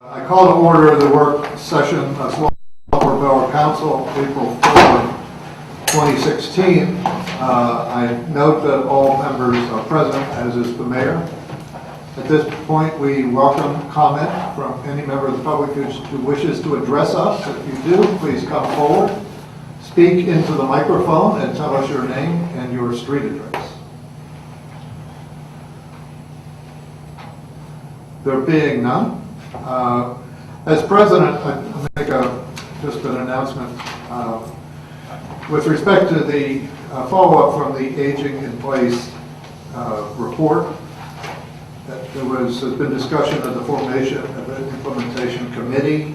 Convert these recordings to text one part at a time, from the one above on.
I call to order the work session of Swarthmore Borough Council, April 4, 2016. I note that all members are present, as is the mayor. At this point, we welcome comment from any member of the public who wishes to address us. If you do, please come forward, speak into the microphone, and tell us your name and your street address. There being none, as president, I make just an announcement with respect to the follow-up from the Aging in Place report. There's been discussion of the formation of an implementation committee.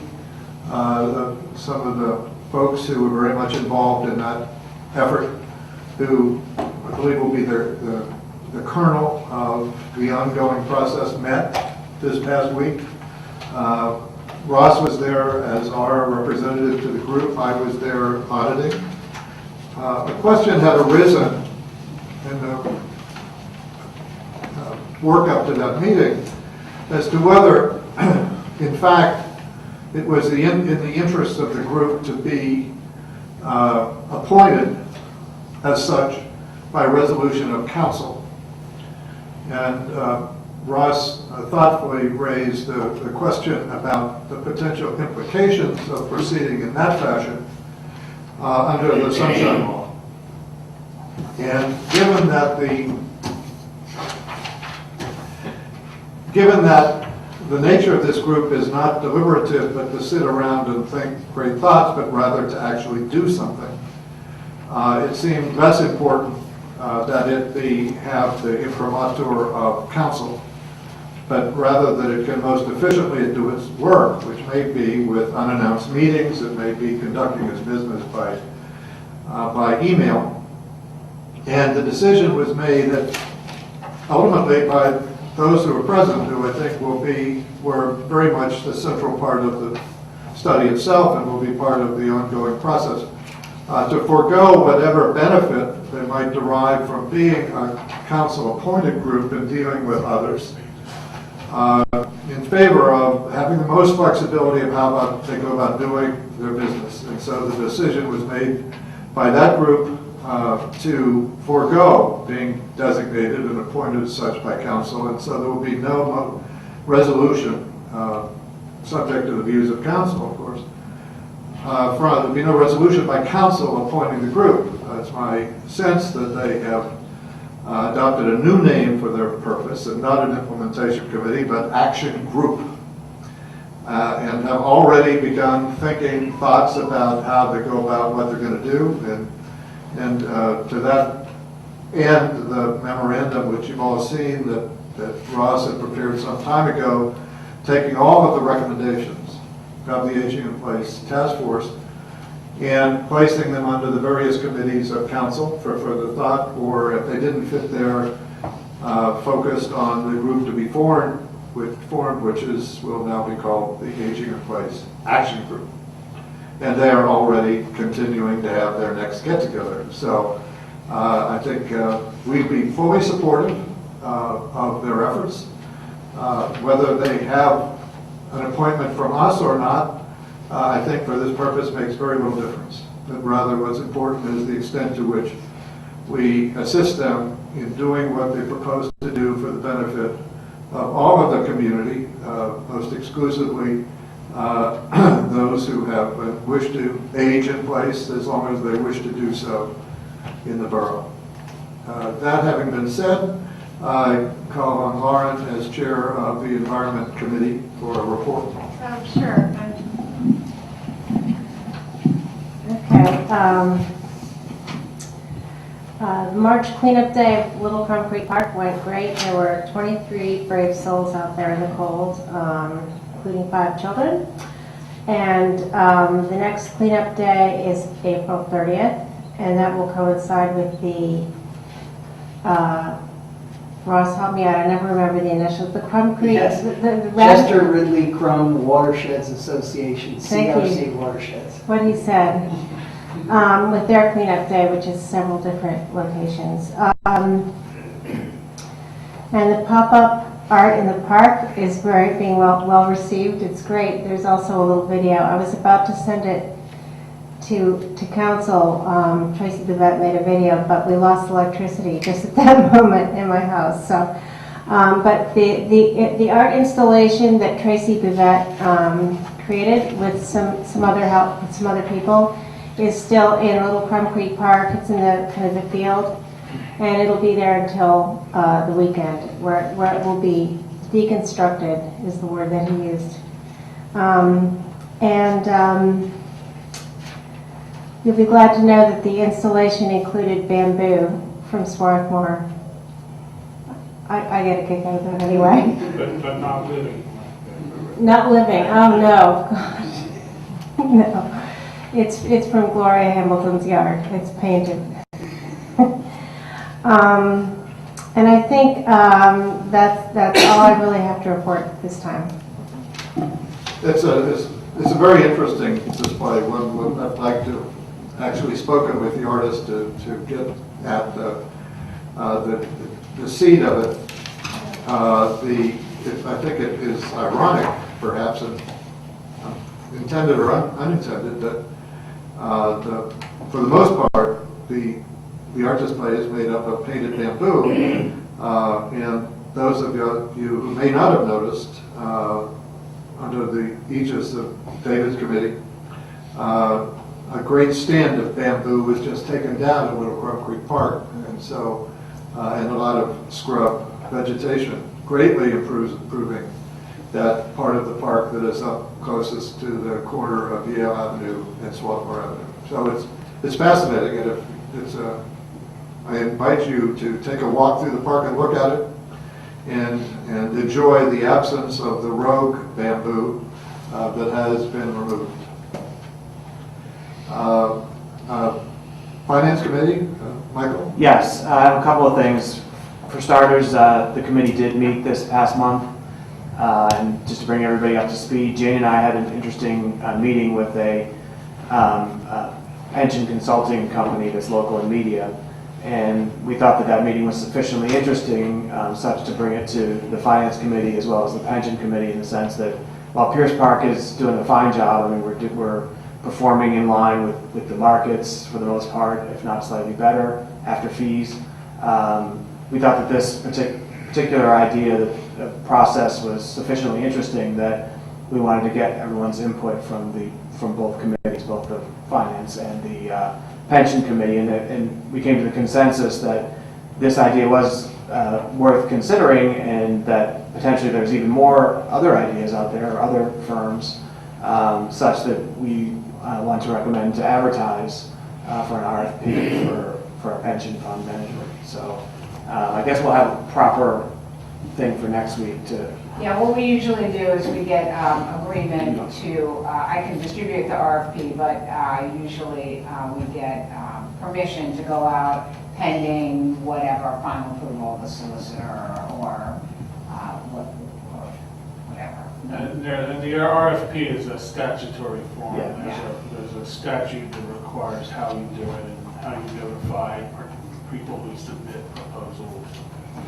Some of the folks who were very much involved in that effort, who I believe will be the kernel of the ongoing process, met this past week. Ross was there as our representative to the group. I was there auditing. A question had arisen in the work up to that meeting as to whether, in fact, it was in the interest of the group to be appointed as such by resolution of council. And Ross thoughtfully raised the question about the potential implications of proceeding in that fashion under the Sunshine Law. And given that the nature of this group is not deliberative, but to sit around and think great thoughts, but rather to actually do something, it seemed less important that it have the imprimatur of council, but rather that it can most efficiently do its work, which may be with unannounced meetings, it may be conducting its business by email. And the decision was made that ultimately by those who are present, who I think were very much the central part of the study itself and will be part of the ongoing process, to forego whatever benefit they might derive from being a council-appointed group and dealing with others, in favor of having the most flexibility of how they go about doing their business. And so the decision was made by that group to forego being designated and appointed as such by council, and so there will be no resolution, subject to the views of council, of course. There will be no resolution by council appointing the group. It's my sense that they have adopted a new name for their purpose, and not an implementation committee, but action group, and have already begun thinking thoughts about how to go about what they're going to do. And to that end, the memorandum, which you've all seen, that Ross had prepared some time ago, taking all of the recommendations of the Aging in Place Task Force and placing them under the various committees of council for further thought, or if they didn't fit there, focused on the group to be formed, which will now be called the Aging in Place Action Group. And they are already continuing to have their next get-together. So I think we'd be fully supportive of their efforts. Whether they have an appointment from us or not, I think for this purpose makes very little difference. But rather what's important is the extent to which we assist them in doing what they propose to do for the benefit of all of the community, most exclusively those who have wished to age in place, as long as they wish to do so in the borough. That having been said, I call on Lauren as chair of the Environment Committee for a report. Sure. Okay. The March cleanup day of Little Concrete Park went great. There were 23 brave souls out there in the cold, including 5 children. And the next cleanup day is April 30th, and that will coincide with the, Ross, help me out, I never remember the initials, the concrete, Yes. the Chester Ridley Crum Watersheds Association, Thank CRC you. Watersheds. What he said, with their cleanup day, which is several different locations. And the pop-up art in the park is being well received. It's great. There's also a little video. I was about to send it to council. Tracy Bevette made a video, but we lost electricity just at that moment in my house. So, but the art installation that Tracy Bevette created with some other help with some other people is still in Little Crumb Creek Park. It's in the kind of the field. And it'll be there until the weekend, where it will be deconstructed, is the word that he used. You'll be glad to know that the installation included bamboo from Swarthmore. I get a kick out of that anyway. But not living. Not living. Oh no, gosh, no. It's from Gloria Hamilton's yard. It's painted. And I think that's all I really have to report this time. It's a very interesting display. One I'd like to actually spoken with the artist to get at the seed of it. I think it is ironic, perhaps, and intended or unintended, that for the most part the art display is made up of painted bamboo, and those of you who may not have noticed, under the aegis of David's committee, a great stand of bamboo was just taken down in Little Crumb Creek Park, and so and a lot of scrub vegetation, greatly improving that part of the park that is up closest to the corner of Yale Avenue and Swarthmore Avenue. So it's fascinating, and I invite you to take a walk through the park and look at it, and enjoy the absence of the rogue bamboo that has been removed. Finance Committee, Michael? Yes, I have a couple of things. For starters, the committee did meet this past month, and just to bring everybody up to speed, Jane and I had an interesting meeting with a pension consulting company that's local in media, and we thought that meeting was sufficiently interesting such to bring it to the Finance Committee as well as the Pension Committee, in the sense that while Pierce Park is doing a fine job, I mean, we're performing in line with the markets for the most part, if not slightly better, after fees. We thought that this particular idea, the process, was sufficiently interesting that we wanted to get everyone's input from both committees, both the Finance and the Pension Committee, and we came to the consensus that this idea was worth considering, and that potentially there's even more other ideas out there, or other firms, such that we want to recommend to advertise for an RFP for a pension fund management. So I guess we'll have a proper thing for next week to... Yeah, what we usually do is we get agreement to, I can distribute the RFP, but usually we get permission to go out pending whatever final approval of the solicitor or whatever. And the RFP is a statutory form. Yeah. There's a statute that requires how you do it and how you notify people who submit proposals.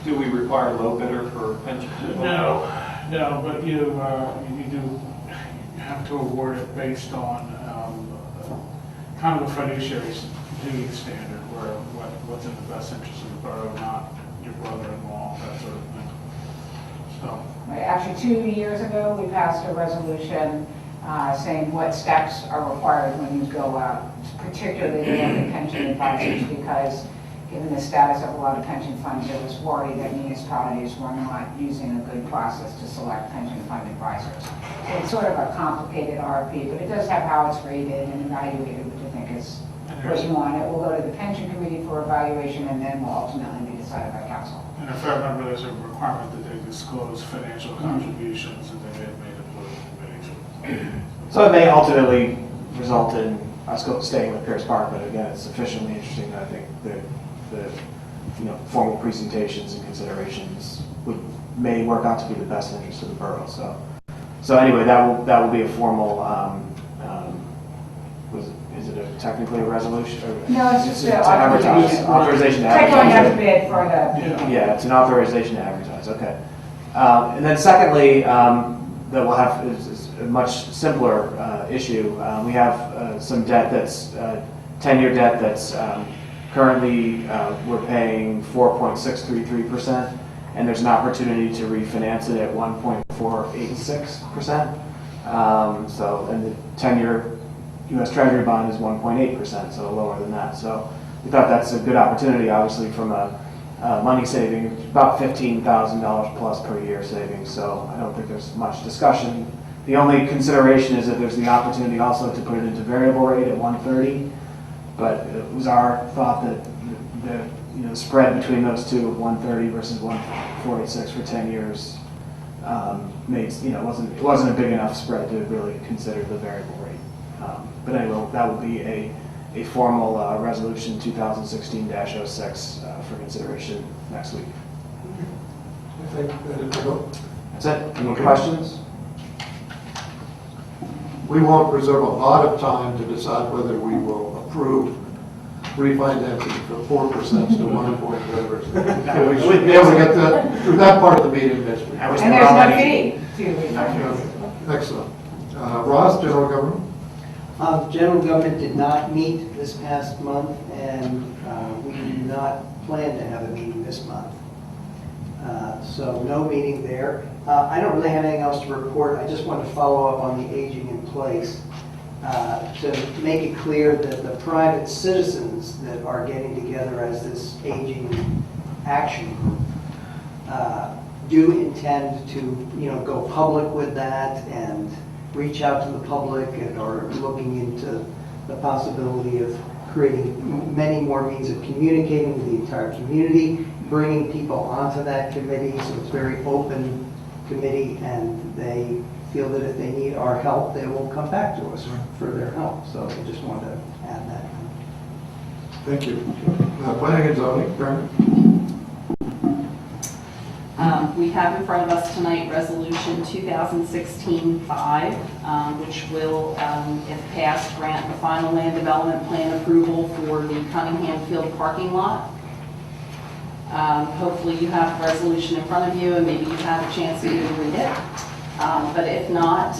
Do we require low bidder for pension? No, but you do have to award it based on kind of a fiduciary duty standard, where what's in the best interest of the borough, not your brother-in-law, that sort of thing. So. Actually, 2 years ago, we passed a resolution saying what steps are required when you go out, particularly the pension advisors, because given the status of a lot of pension funds, it was worried that municipalities were not using a good process to select pension fund advisors. So it's sort of a complicated RFP, but it does have how it's rated and evaluated, which I think is what you want. It will go to the pension committee for evaluation, and then will ultimately be decided by council. And if I remember, there's a requirement that they disclose financial contributions that they had made to political committees. So it may ultimately result in us staying with Pierce Park, but again, it's sufficiently interesting that I think the formal presentations and considerations may work out to be the best interest of the borough. So anyway, that will be a formal. Is it technically a resolution? Or No, it's just to an advertise. Authorization to It's like going out to advertise. bid for the. Yeah, it's an authorization to advertise. Okay. And then secondly, that we'll have is a much simpler issue. We have some debt that's 10-year debt that's currently we're paying 4.633%, and there's an opportunity to refinance it at 1.486%. So, and the 10-year U.S. Treasury bond is 1.8%, so lower than that. So we thought that's a good opportunity, obviously, from a money saving, about $15,000 plus per year savings. So I don't think there's much discussion. The only consideration is that there's the opportunity also to put it into variable rate at 130. But it was our thought that the spread between those two of 130 versus 1.486 for 10 years it wasn't a big enough spread to really consider the variable rate. But anyway, that would be a formal resolution 2016-06 for consideration next week. I think that is all. That's it. Any questions? We won't reserve a lot of time to decide whether we will approve refinancing from 4% to 1 point whatever. We should be able to get that through that part of the meeting next week. And there's no fee to it. Excellent. Ross, General Government? General government did not meet this past month, and we do not plan to have a meeting this month. So no meeting there. I don't really have anything else to report. I just want to follow up on the aging in place to make it clear that the private citizens that are getting together as this aging action group do intend to go public with that and reach out to the public and are looking into the possibility of creating many more means of communicating with the entire community, bringing people onto that committee, so it's a very open committee, and they feel that if they need our help, they will come back to us for their help. So I just wanted to add that. Thank you. Planning and zoning, Karen? We have in front of us tonight Resolution 2016-5, which will, if passed, grant the final land development plan approval for the Cunningham Field parking lot. Hopefully you have the resolution in front of you and maybe you've had a chance to read it. But if not,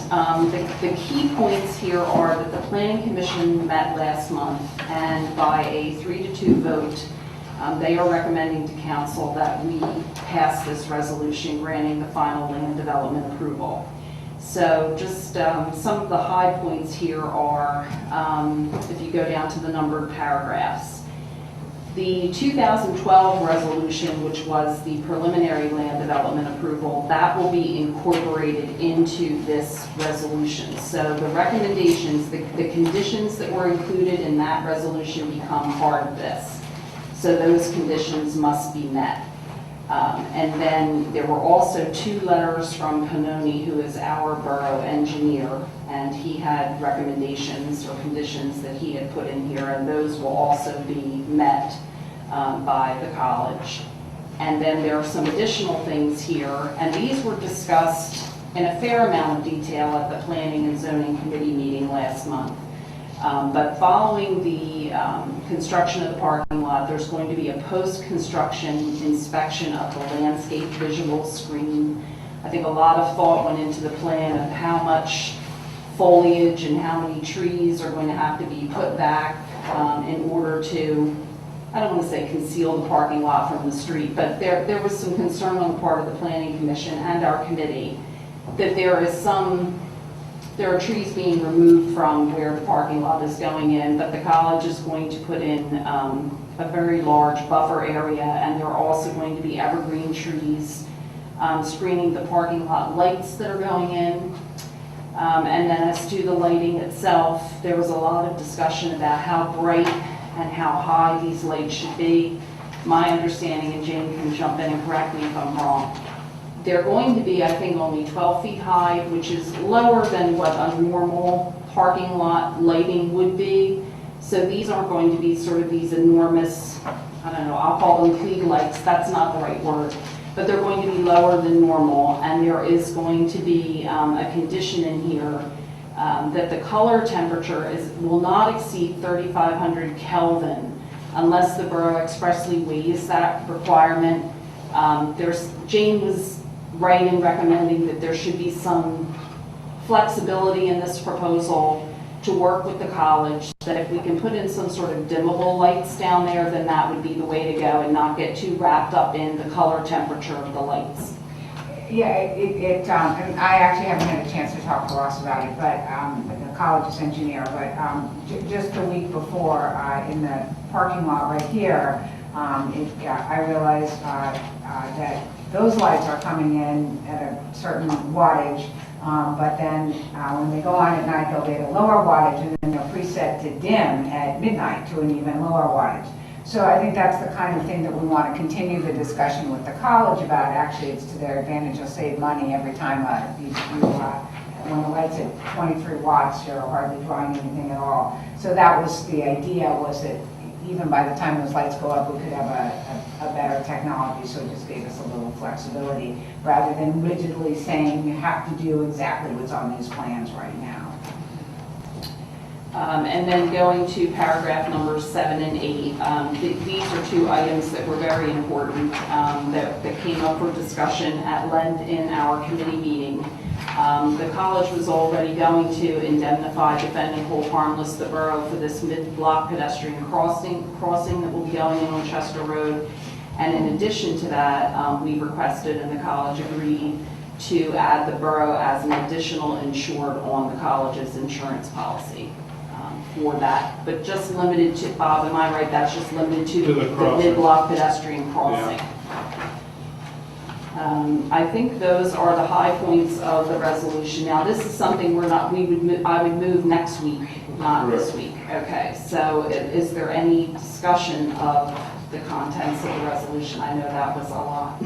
the key points here are that the Planning Commission met last month, and by a 3-2 vote, they are recommending to Council that we pass this resolution granting the final land development approval. So just some of the high points here are, if you go down to the numbered paragraphs, the 2012 resolution, which was the preliminary land development approval, that will be incorporated into this resolution. So the recommendations, the conditions that were included in that resolution become part of this. So those conditions must be met. And then there were also 2 letters from Panoni, who is our borough engineer, and he had recommendations or conditions that he had put in here, and those will also be met by the college. And then there are some additional things here, and these were discussed in a fair amount of detail at the Planning and Zoning Committee meeting last month. But following the construction of the parking lot, there's going to be a post-construction inspection of the landscape visual screen. I think a lot of thought went into the plan of how much foliage and how many trees are going to have to be put back in order to, I don't want to say conceal the parking lot from the street, but there was some concern on the part of the Planning Commission and our committee that there are trees being removed from where the parking lot is going in, but the college is going to put in a very large buffer area, and there are also going to be evergreen trees screening the parking lot lights that are going in. And then as to the lighting itself, there was a lot of discussion about how bright and how high these lights should be. My understanding, and Jane can jump in and correct me if I'm wrong, they're going to be, I think, only 12 feet high, which is lower than what a normal parking lot lighting would be. So these aren't going to be sort of these enormous, I don't know, I'll call them Klieg lights, that's not the right word, but they're going to be lower than normal, and there is going to be a condition in here that the color temperature will not exceed 3,500 Kelvin unless the borough expressly waives that requirement. Jane was right in recommending that there should be some flexibility in this proposal to work with the college, that if we can put in some sort of dimmable lights down there, then that would be the way to go and not get too wrapped up in the color temperature of the lights. Yeah, and I actually haven't had a chance to talk to Ross about it, but the college's engineer, but just the week before, in the parking lot right here, I realized that those lights are coming in at a certain wattage, but then when they go on at night, they'll be at a lower wattage, and then they're preset to dim at midnight to an even lower wattage. So I think that's the kind of thing that we want to continue the discussion with the college about. Actually, it's to their advantage. You'll save money every time when the light's at 23 watts, you're hardly drawing anything at all. So that was the idea, was that even by the time those lights go up, we could have a better technology, so it just gave us a little flexibility, rather than rigidly saying you have to do exactly what's on these plans right now. And then going to paragraph numbers 7 and 8, these are two items that were very important that came up for discussion at length in our committee meeting. The college was already going to indemnify, defend, and hold harmless the borough for this mid-block pedestrian crossing that will be going in on Chester Road. And in addition to that, we requested, and the college agreed, to add the borough as an additional insured on the college's insurance policy for that, but just limited to, Bob, am I right, that's just limited to the mid-block pedestrian crossing. Yeah. I think those are the high points of the resolution. Now, this is something I would move next week, not this week. Okay, so is there any discussion of the contents of the resolution? I know that was a lot.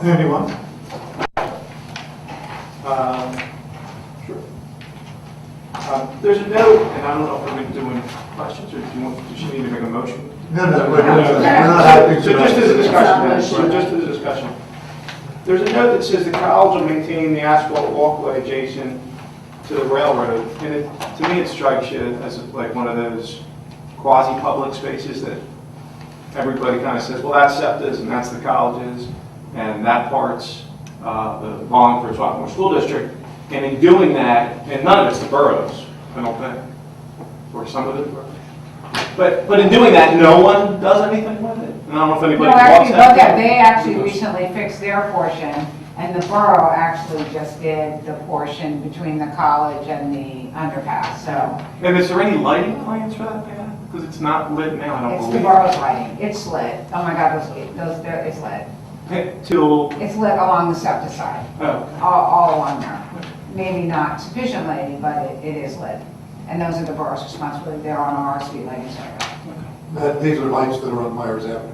Anyone? Sure. There's a note, and I don't know if we're going to do any questions, or do you need to make a motion? No, we're not having So just as a discussion, Right. so just as a discussion. There's a note that says the college will maintain the asphalt walkway adjacent to the railroad, and to me it strikes you as like one of those quasi-public spaces that everybody kind of says, well, that's SEPTA's and that's the college's, and that part's the Wallingford Swarthmore School District. And in doing that, and none of it's the boroughs, I don't think, or some of it. But in doing that, no one does anything with it. And I don't know if anybody No, walks actually, out there. they actually recently fixed their portion, and the borough actually just did the portion between the college and the underpass, so. And is there any lighting plans for that path? Because it's not lit now, I don't It's the believe. borough's lighting, it's lit. Oh my God, it's lit. Till, It's lit along the SEPTA side, oh, all along there. Maybe not sufficiently, but it is lit. And those are the borough's responsibility, they're on our street lighting circuit. These are lights that are on Myers Avenue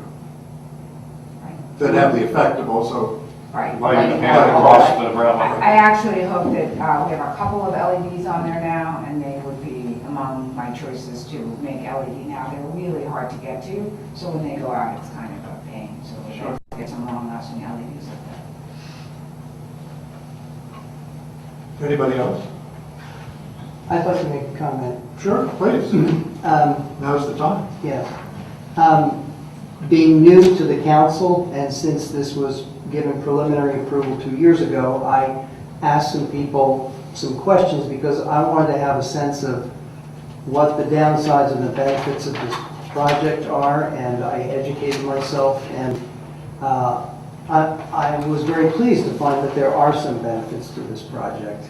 Right. that have the effect of also, Right. lighting the path across the railroad. I actually hope that we have a couple of LEDs on there now, and they would be among my choices to make LED now. They're really hard to get to, so when they go out, it's kind of a pain. So we should get some long-lasting LEDs like that. anybody else? I'd like to make a comment. Sure, please. Now's the time. Yes. Being new to the council, and since this was given preliminary approval 2 years ago, I asked some people some questions because I wanted to have a sense of what the downsides and the benefits of this project are, and I educated myself, and I was very pleased to find that there are some benefits to this project.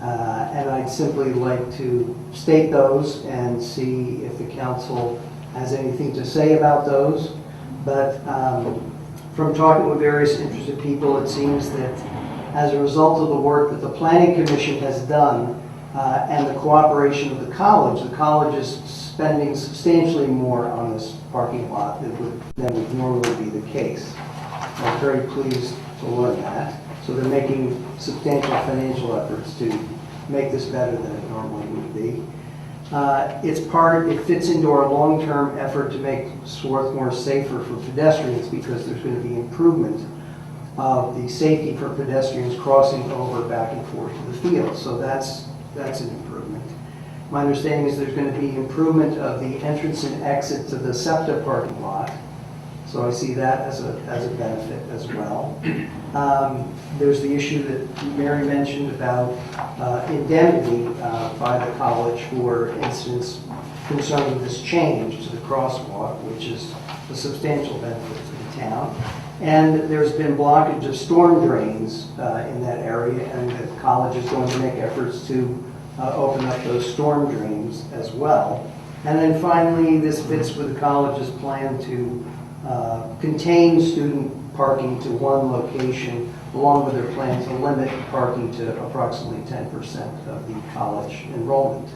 And I'd simply like to state those and see if the council has anything to say about those. But from talking with various interested people, it seems that as a result of the work that the Planning Commission has done and the cooperation of the college is spending substantially more on this parking lot than would normally be the case. I'm very pleased to learn that. So they're making substantial financial efforts to make this better than it normally would be. It fits into our long-term effort to make Swarthmore safer for pedestrians because there's going to be improvement of the safety for pedestrians crossing over back and forth to the field. So that's an improvement. My understanding is there's going to be improvement of the entrance and exit to the SEPTA parking lot. So I see that as a benefit as well. There's the issue that Mary mentioned about indemnity by the college for instance concerning this change to the crosswalk, which is a substantial benefit to the town. And there's been blockage of storm drains in that area, and the college is going to make efforts to open up those storm drains as well. And then finally, this fits with the college's plan to contain student parking to one location, along with their plan to limit parking to approximately 10% of the college enrollment.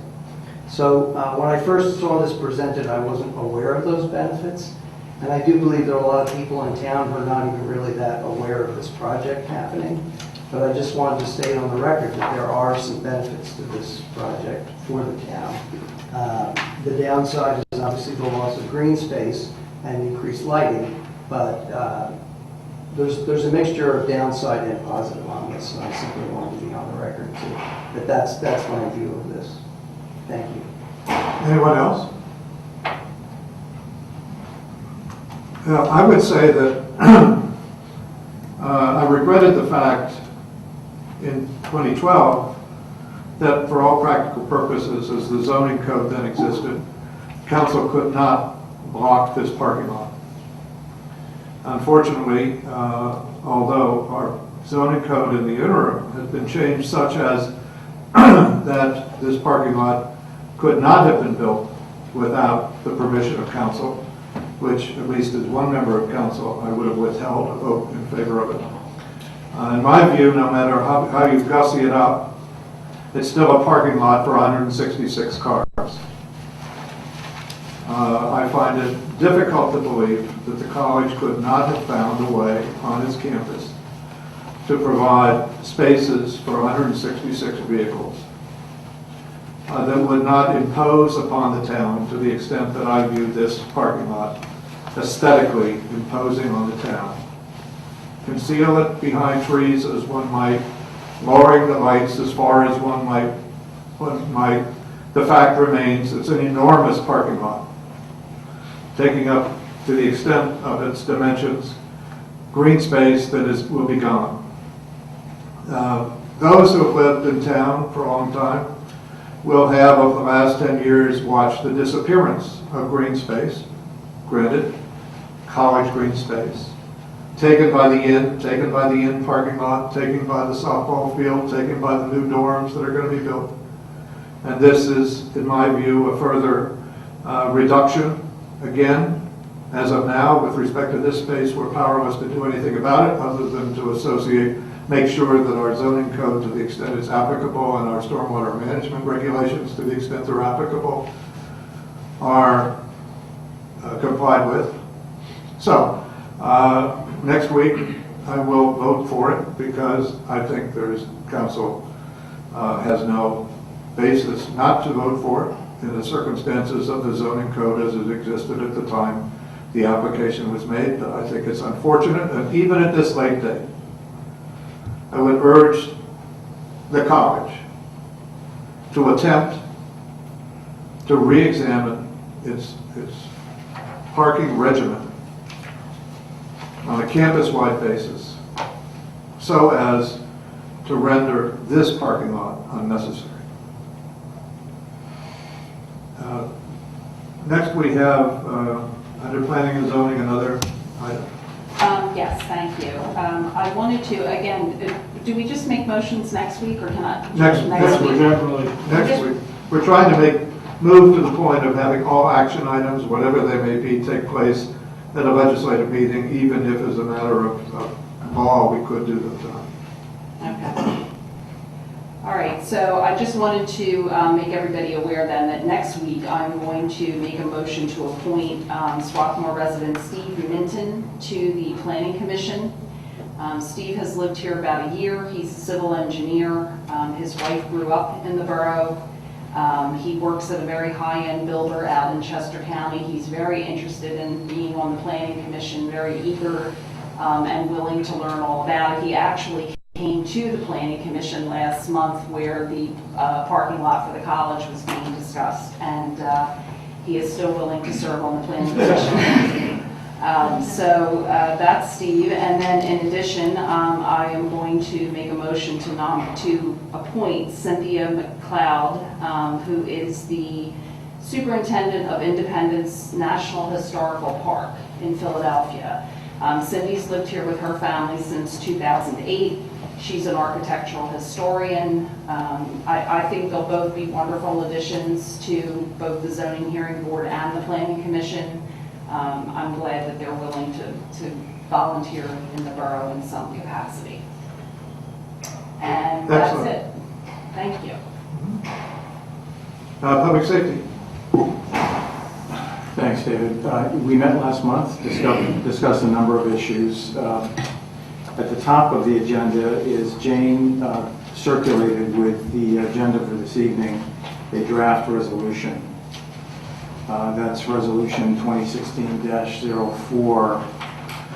So when I first saw this presented, I wasn't aware of those benefits. And I do believe there are a lot of people in town who are not even really that aware of this project happening. But I just wanted to state on the record that there are some benefits to this project for the town. The downside is obviously the loss of green space and increased lighting, but there's a mixture of downside and positive on this, and I simply wanted to be on the record too. But that's my view of this. Thank you. Anyone else? I would say that I regretted the fact in 2012 that for all practical purposes, as the zoning code then existed, council could not block this parking lot. Unfortunately, although our zoning code in the interim has been changed such as that this parking lot could not have been built without the permission of council, which at least as one member of council, I would have withheld a vote in favor of it. In my view, no matter how you gussy it up, it's still a parking lot for 166 cars. I find it difficult to believe that the college could not have found a way on its campus to provide spaces for 166 vehicles that would not impose upon the town to the extent that I view this parking lot aesthetically imposing on the town. Conceal it behind trees as one might, lowering the lights as far as one might. The fact remains it's an enormous parking lot, taking up to the extent of its dimensions, green space that will be gone. Those who have lived in town for a long time will have, over the last 10 years, watched the disappearance of green space, granted, college green space, taken by the inn parking lot, taken by the softball field, taken by the new dorms that are going to be built. And this is, in my view, a further reduction. Again, as of now, with respect to this space, we're powerless to do anything about it other than to make sure that our zoning code, to the extent it's applicable, and our stormwater management regulations, to the extent they're applicable, are complied with. So, next week, I will vote for it because I think council has no basis not to vote for it in the circumstances of the zoning code as it existed at the time the application was made. But I think it's unfortunate, and even at this late date, I would urge the college to attempt to re-examine its parking regimen on a campus-wide basis so as to render this parking lot unnecessary. Next we have, under planning and zoning, another item. Yes, thank you. I wanted to, again, do we just make motions next week, or can I? Next week. We're trying to move to the point of having all action items, whatever they may be, take place at a legislative meeting, even if as a matter of law we could do them tonight. Okay. All right, so I just wanted to make everybody aware then that next week I'm going to make a motion to appoint Swarthmore resident Steve Minton to the Planning Commission. Steve has lived here about a year. He's a civil engineer. His wife grew up in the borough. He works at a very high-end builder out in Chester County. He's very interested in being on the Planning Commission, very eager and willing to learn all about it. He actually came to the Planning Commission last month where the parking lot for the college was being discussed, and he is still willing to serve on the Planning Commission. So that's Steve. And then in addition, I am going to make a motion to appoint Cynthia McLeod, who is the Superintendent of Independence National Historical Park in Philadelphia. Cindy's lived here with her family since 2008. She's an architectural historian. I think they'll both be wonderful additions to both the Zoning Hearing Board and the Planning Commission. I'm glad that they're willing to volunteer in the borough in some capacity. And that's Excellent. it. Thank you. Public safety. Thanks, David. We met last month, discussed a number of issues. At the top of the agenda is Jane circulated with the agenda for this evening a draft resolution. That's Resolution 2016-04,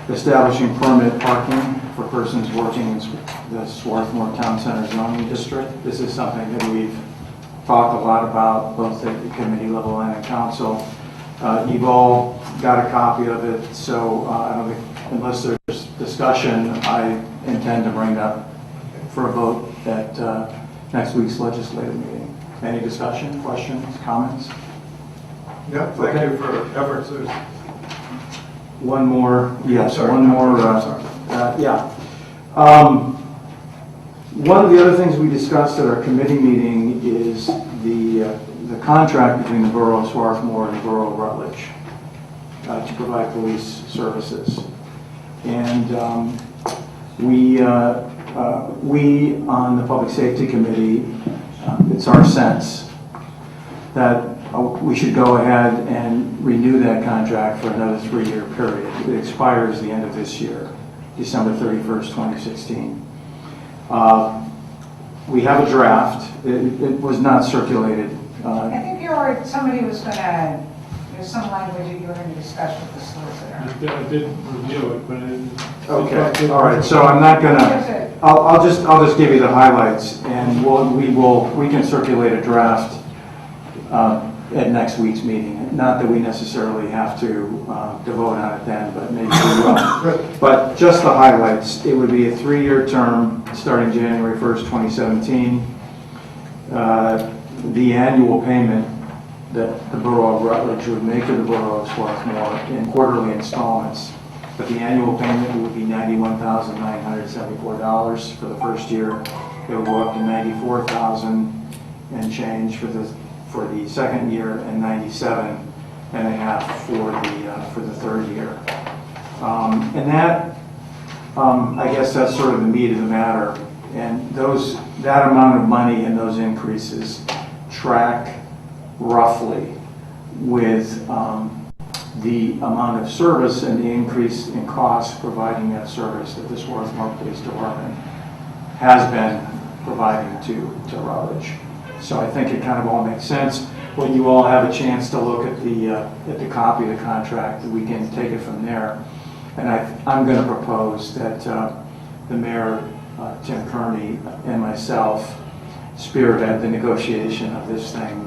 establishing permit parking for persons working in the Swarthmore Town Center zoning district. This is something that we've talked a lot about, both at the committee level and in council. You've all got a copy of it, so I don't think, unless there's discussion, I intend to bring it up for a vote at next week's legislative meeting. Any discussion, questions, comments? Yeah, thank you for efforts. There's One more, yes, Sorry. one more, Sorry. yeah. One of the other things we discussed at our committee meeting is the contract between the Borough of Swarthmore and the Borough of Rutledge to provide police services. And we on the Public Safety Committee, it's our sense that we should go ahead and renew that contract for another 3-year period. It expires the end of this year, December 31st, 2016. We have a draft. It was not circulated. I think somebody was going to, there's some language that you were going to discuss with the solicitor. I did review it, but it. Okay, all right, so I'm not gonna, I'll just give you the highlights, and we can circulate a draft at next week's meeting. Not that we necessarily have to vote on it then, but maybe we will. But just the highlights, it would be a 3-year term starting January 1st, 2017. The annual payment that the Borough of Rutledge would make to the Borough of Swarthmore in quarterly installments, but the annual payment would be $91,974 for the first year. It will go up to $94,000 and change for the second year, and $97,500 for the third year. And that, I guess that's sort of the meat of the matter. And that amount of money and those increases track roughly with the amount of service and the increase in cost providing that service that the Swarthmore Police Department has been providing to Rutledge. So I think it kind of all makes sense. When you all have a chance to look at the copy of the contract, we can take it from there. And I'm going to propose that the mayor, Tim Kearney, and myself spearhead the negotiation of this thing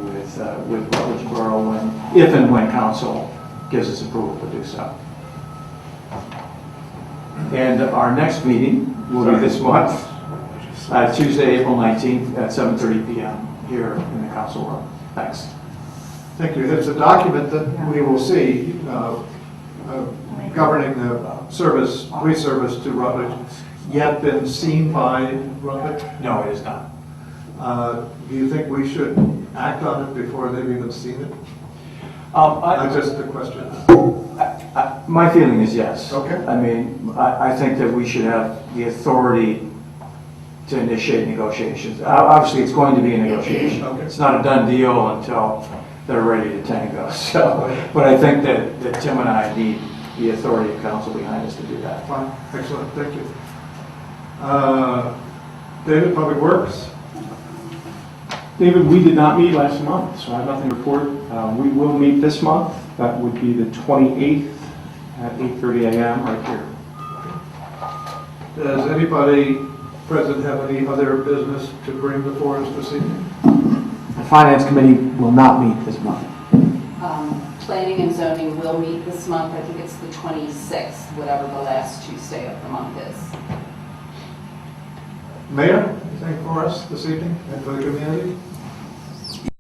with Rutledge Borough, if and when council gives us approval to do so. And our next meeting will be this month, Tuesday, April 19th at 7:30 p.m. here in the council room. Thanks. Thank you. There's a document that we will see governing the police service to Rutledge, yet been seen by Rutledge? No, it is not. Do you think we should act on it before they've even seen it? Just a question. My feeling is yes. Okay. I mean, I think that we should have the authority to initiate negotiations. Obviously, it's going to be a negotiation. Okay. It's not a done deal until they're ready to tango. So, but I think that Tim and I need the authority of council behind us to do that. Fine. Excellent. Thank you. David, Public Works? David, we did not meet last month, so I have nothing to report. We will meet this month. That would be the 28th at 8:30 a.m. right here. Does anybody present have any other business to bring before us this evening? The Finance Committee will not meet this month. Planning and zoning will meet this month. I think it's the 26th, whatever the last Tuesday of the month is. Mayor, anything for us this evening and for the community?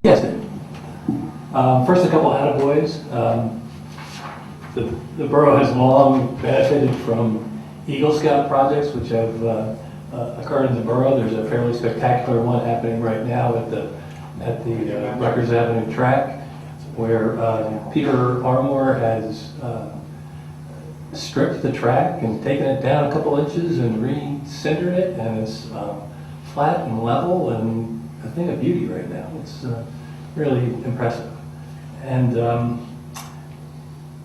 Yes, Dave. First, a couple attaboys. The borough has long benefited from Eagle Scout projects, which have occurred in the borough. There's a fairly spectacular one happening right now at the Rutgers Avenue track, where Peter Armour has stripped the track and taken it down a couple inches and re-cindered it, and it's flat and level and a thing of beauty right now. It's really impressive. And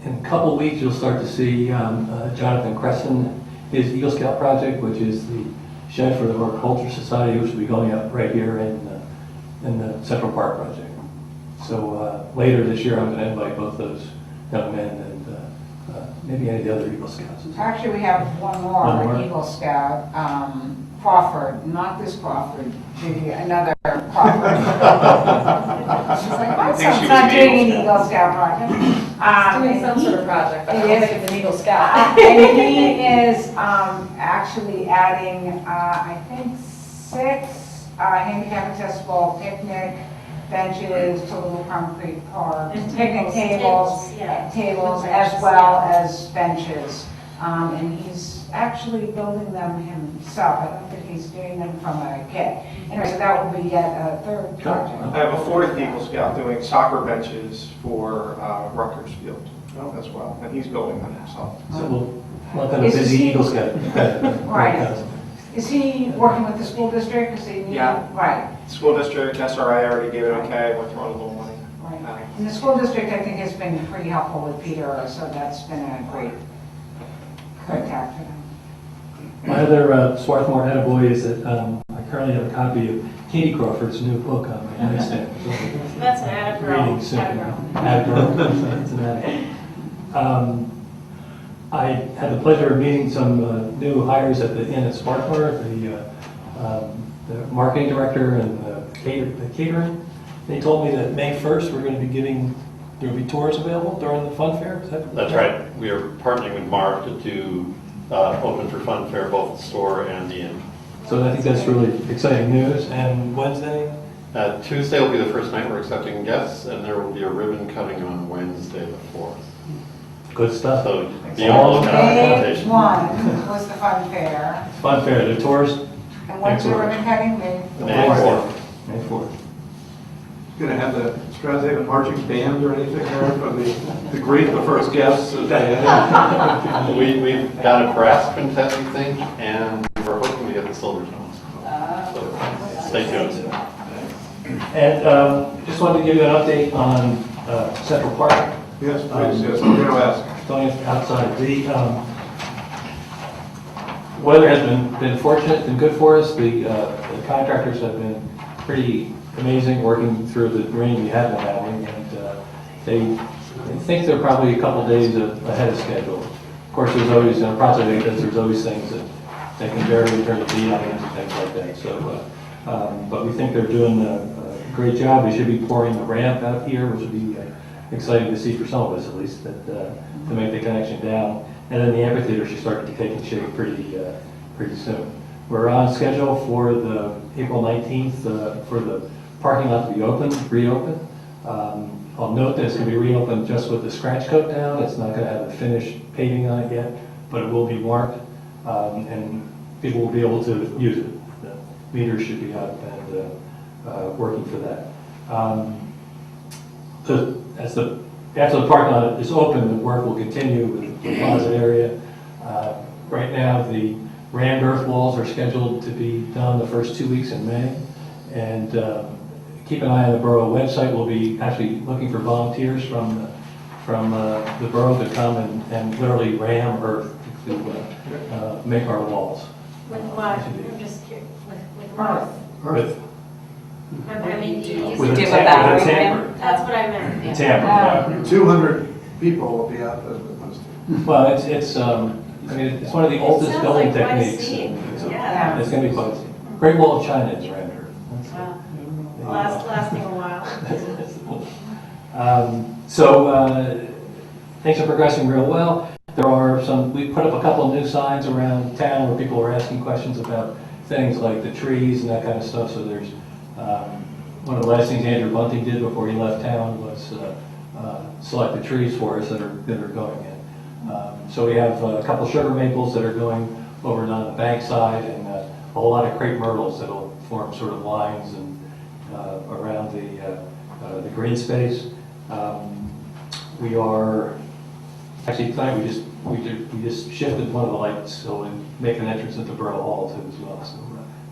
in a couple of weeks, you'll start to see Jonathan Cresson, his Eagle Scout project, which is the shed for the Horticulture Society, which will be going up right here in the Central Park project. So later this year, I'm going to invite both those young men and maybe any of the other Eagle Scouts. Actually, we have one more Eagle Scout, Crawford, not this Crawford, another Crawford. She's like, my son's not doing an Eagle Scout project. Doing some sort of project, but I don't think it's an Eagle Scout. And he is actually adding, I think, 6 handicap accessible picnic benches to Little Concrete Park, picnic tables, as well as benches. And he's actually building them himself. I don't think he's doing them from a kit. Anyway, so that will be yet a third project. I have a fourth Eagle Scout doing soccer benches for Rutgers Field as well, and he's building them himself. So we'll have a busy Eagle Scout. Right. Is he working with the school district? Yeah. Right. School district, SRI already gave it okay, we're throwing a little money. Right. And the school district, I think, has been pretty helpful with Peter, so that's been a great contact for them. My other Swarthmore attaboy is that I currently have a copy of Katie Crawford's new book on my nightstand. That's an attaboy. Reading soon. It's an attaboy. I had the pleasure of meeting some new hires at the inn at Swarthmore, the marketing director and the catering. They told me that May 1st there will be tours available during the fun fair. Is that That's right. We are partnering with Mark to do open for fun fair, both the store and the inn. So I think that's really exciting news. And Wednesday? Tuesday will be the first night we're accepting guests, and there will be a ribbon cutting on Wednesday the 4th. Good stuff. So be on the lookout for Day invitation. 1 was the fun fair. Fun fair, the tours. And when's the ribbon cutting? May 4th. May 4th. Going to have the Strathaven marching band or anything there for to greet the first guests? We've got a brass quintet, we think, and we're hoping to get the silver tones. So stay tuned. And just wanted to give you an update on Central Park. Yes, please, yes, we're going to ask. Going outside. The weather has been fortunate and good for us. The contractors have been pretty amazing working through the rain we have been having, and they think they're probably a couple days ahead of schedule. Of course, there's always, in a project like this, there's always things that they can vary in terms of beat items and things like that. So, but we think they're doing a great job. We should be pouring the ramp out here, which would be exciting to see for some of us at least, that to make the connection down. And then the amphitheater should start to take shape pretty soon. We're on schedule for the April 19th for the parking lot to be reopened. I'll note that it's going to be reopened just with the scratch coat down. It's not going to have the finished paving on it yet, but it will be marked, and people will be able to use it. The meters should be up and working for that. After the parking lot is open, the work will continue with the plaza area. Right now, the rammed earth walls are scheduled to be done the first 2 weeks in May, and keep an eye on the borough website. We'll be actually looking for volunteers from the borough to come and literally ram earth to make our walls. With what? I'm just curious. With earth. With I mean, with a Do a tamper. battery that's what I meant. A tamper. 200 people will be out there. Well, it's I mean, it's one of the oldest sounds building like quite a techniques. scene. It's Yeah. It's going to be quite a scene. Great Wall of China is rammed earth. Lasting a while. Things are progressing real well. We put up a couple of new signs around town where people are asking questions about things like the trees and that kind of stuff. So there's, one of the last things Andrew Bunting did before he left town was select the trees for us that are going in. So we have a couple sugar maples that are going over on the bank side, and a whole lot of crepe myrtles that'll form sort of lines and around the green space. We are actually tonight we just shifted one of the lights so we make an entrance into Borough Hall too as well. So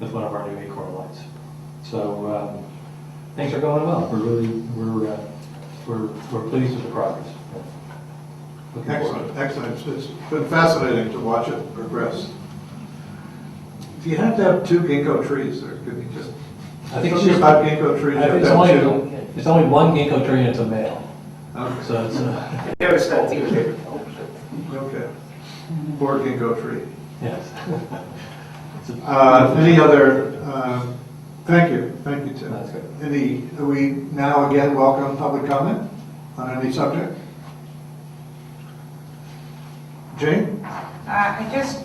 with one of our new acorn lights. So things are going well. We're pleased with the progress. Looking forward. Excellent. It's been fascinating to watch it progress. Do you have to have 2 ginkgo trees, or could you just? I think something about ginkgo trees. I think it's only one ginkgo tree and it's a male. Okay. So it's Okay. 4 ginkgo tree. yes. Any other? Thank you, Tim. That's good. We now again welcome public comment on any subject. Jane? Just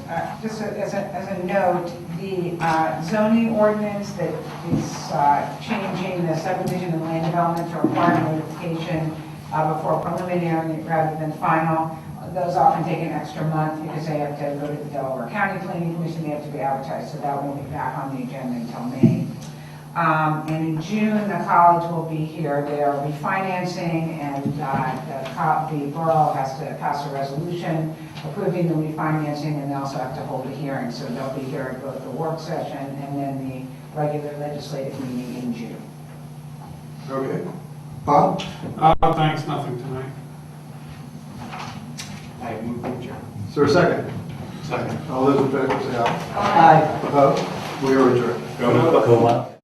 as a note, the zoning ordinance that is changing the subdivision and land development to require notification before preliminary rather than final, those often take an extra month because they have to go to the Delaware County Planning Commission, they have to be advertised, so that won't be back on the agenda until May. And in June, the college will be here. They are refinancing, and the borough has to pass a resolution approving the refinancing, and they also have to hold a hearing. So they'll be here at both the work session and then the regular legislative meeting in June. Okay. Bob? Thanks, nothing tonight. Is there a second? Second. All those in favor say aye. Aye. Opposed? We are adjourned. Go out.